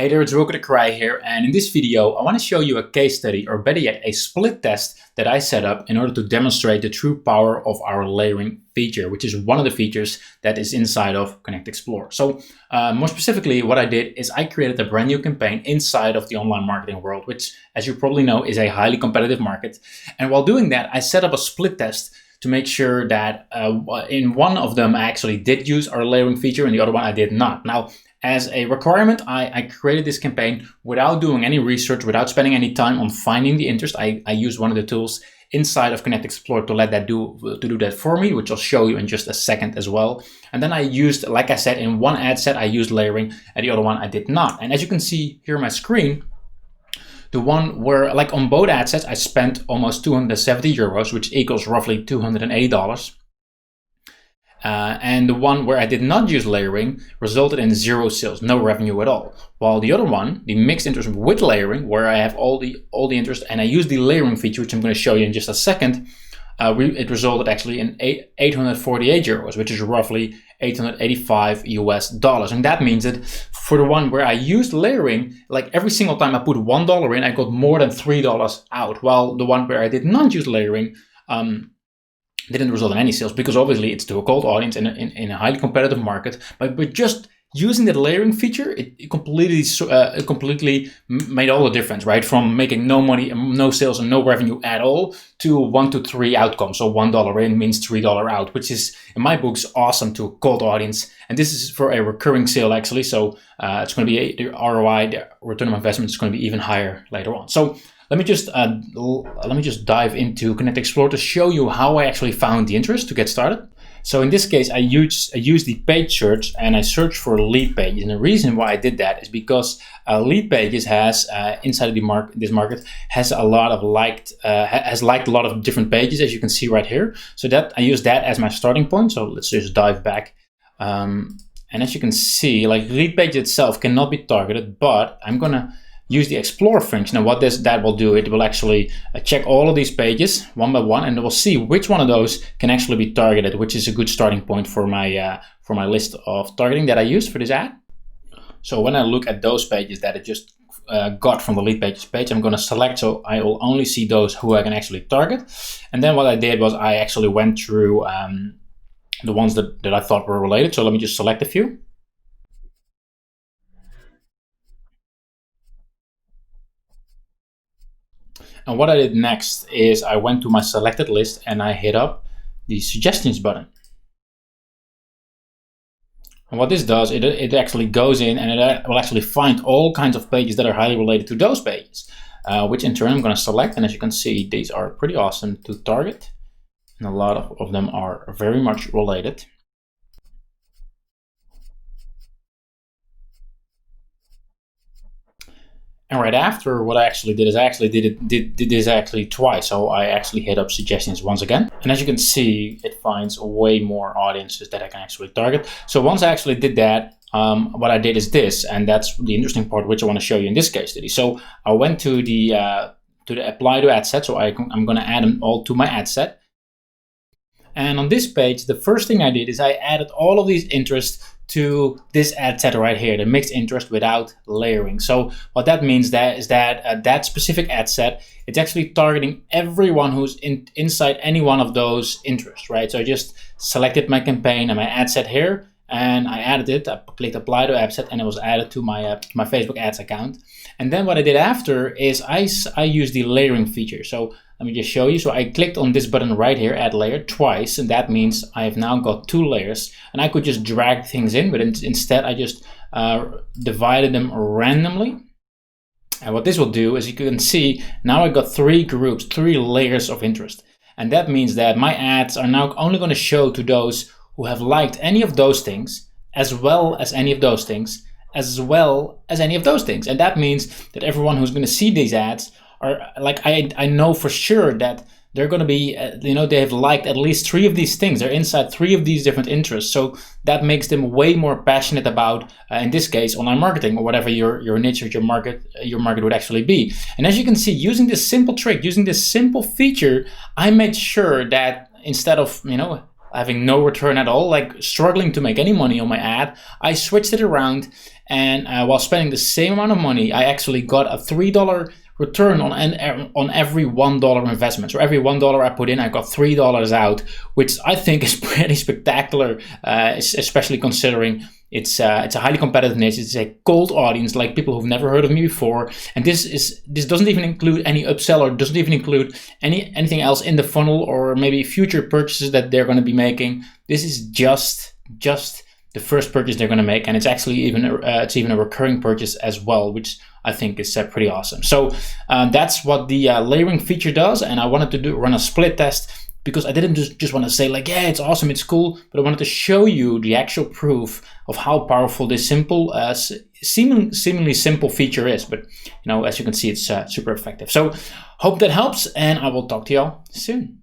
Hey there, it's Wilke the Cry here, and in this video I want to show you a case study, or better yet, a split test that I set up in order to demonstrate the true power of our layering feature, which is one of the features that is inside of Connect Explore. So more specifically, what I did is I created a brand new campaign inside of the online marketing world, which, as you probably know, is a highly competitive market. And while doing that, I set up a split test to make sure that in one of them I actually did use our layering feature and the other one I did not. Now, as a requirement, I created this campaign without doing any research, without spending any time on finding the interest. I used one of the tools inside of Connect Explore to do that for me, which I'll show you in just a second as well. And then I used, like I said, in one ad set I used layering, and the other one I did not. And as you can see here on my screen, the one where, like on both ad sets, I spent almost 270 euros, which equals roughly $280. And the one where I did not use layering resulted in 0 sales, no revenue at all. While the other one, the mixed interest with layering, where I have all the interest and I use the layering feature, which I'm going to show you in just a second, it resulted actually in 848 euros, which is roughly $885 US. And that means that for the one where I used layering, like every single time I put $1 in, I got more than $3 out. While the one where I did not use layering, didn't result in any sales, because obviously it's to a cold audience in a highly competitive market. But just using the layering feature, it completely made all the difference, right? From making no money, no sales, and no revenue at all to 1 to 3 outcomes. So $1 in means $3 out, which is in my books awesome to a cold audience. And this is for a recurring sale actually, so it's going to be the ROI, the return on investment, is going to be even higher later on. So let me just dive into Connect Explore to show you how I actually found the interest to get started. So in this case, I used the page search, and I searched for lead pages. And the reason why I did that is because lead pages has inside of this market has a lot of liked a lot of different pages, as you can see right here. So that I use that as my starting point. So let's just dive back. And as you can see, like, lead page itself cannot be targeted, but I'm gonna use the Explore function. And what that will do, it will actually check all of these pages one by one, and it will see which one of those can actually be targeted, which is a good starting point for my list of targeting that I used for this ad. So when I look at those pages that it just got from the lead pages page, I'm going to select, so I will only see those who I can actually target. And then what I did was I actually went through the ones that I thought were related. So let me just select a few. And what I did next is I went to my selected list and I hit up the suggestions button. And what this does, it actually goes in and it will actually find all kinds of pages that are highly related to those pages, which in turn I'm going to select. And as you can see, these are pretty awesome to target, and a lot of them are very much related. And right after, what I actually did is I actually did this actually twice. So I actually hit up suggestions once again. And as you can see, it finds way more audiences that I can actually target. So once I actually did that, what I did is this, and that's the interesting part, which I want to show you in this case study. So I went to the apply to ad set. So I'm going to add them all to my ad set. And on this page, the first thing I did is I added all of these interests to this ad set right here, the mixed interest without layering. So what that means is that that specific ad set, it's actually targeting everyone who's inside any one of those interests, right? So I just selected my campaign and my ad set here, and I added it. I clicked apply to ad set, and it was added to my Facebook ads account. And then what I did after is I used the layering feature. So let me just show you. So I clicked on this button right here, add layer, twice, and that means I have now got 2 layers, and I could just drag things in, but instead I just divided them randomly. And what this will do is, you can see, now I got 3 groups, 3 layers of interest. And that means that my ads are now only going to show to those who have liked any of those things, as well as any of those things, as well as any of those things. And that means that everyone who's going to see these ads are, like, I know for sure that they're going to be, they have liked at least 3 of these things. They're inside 3 of these different interests. So that makes them way more passionate about, in this case, online marketing, or whatever your niche or your market would actually be. And as you can see, using this simple trick, using this simple feature, I made sure that instead of, having no return at all, like struggling to make any money on my ad, I switched it around, and while spending the same amount of money, I actually got a $3 return on every $1 investment. So every $1 I put in, I got $3 out, which I think is pretty spectacular, especially considering it's a highly competitive niche. It's a cold audience, like people who've never heard of me before, and this doesn't even include any upsell, or doesn't even include anything else in the funnel, or maybe future purchases that they're going to be making. This is just the first purchase they're going to make, and it's actually even a recurring purchase as well, which I think is pretty awesome. So that's what the layering feature does, and I wanted to run a split test, because I didn't just want to say like, yeah, it's awesome, it's cool, but I wanted to show you the actual proof of how powerful this simple, seemingly simple feature is. But as you can see, it's super effective. So hope that helps, and I will talk to y'all soon.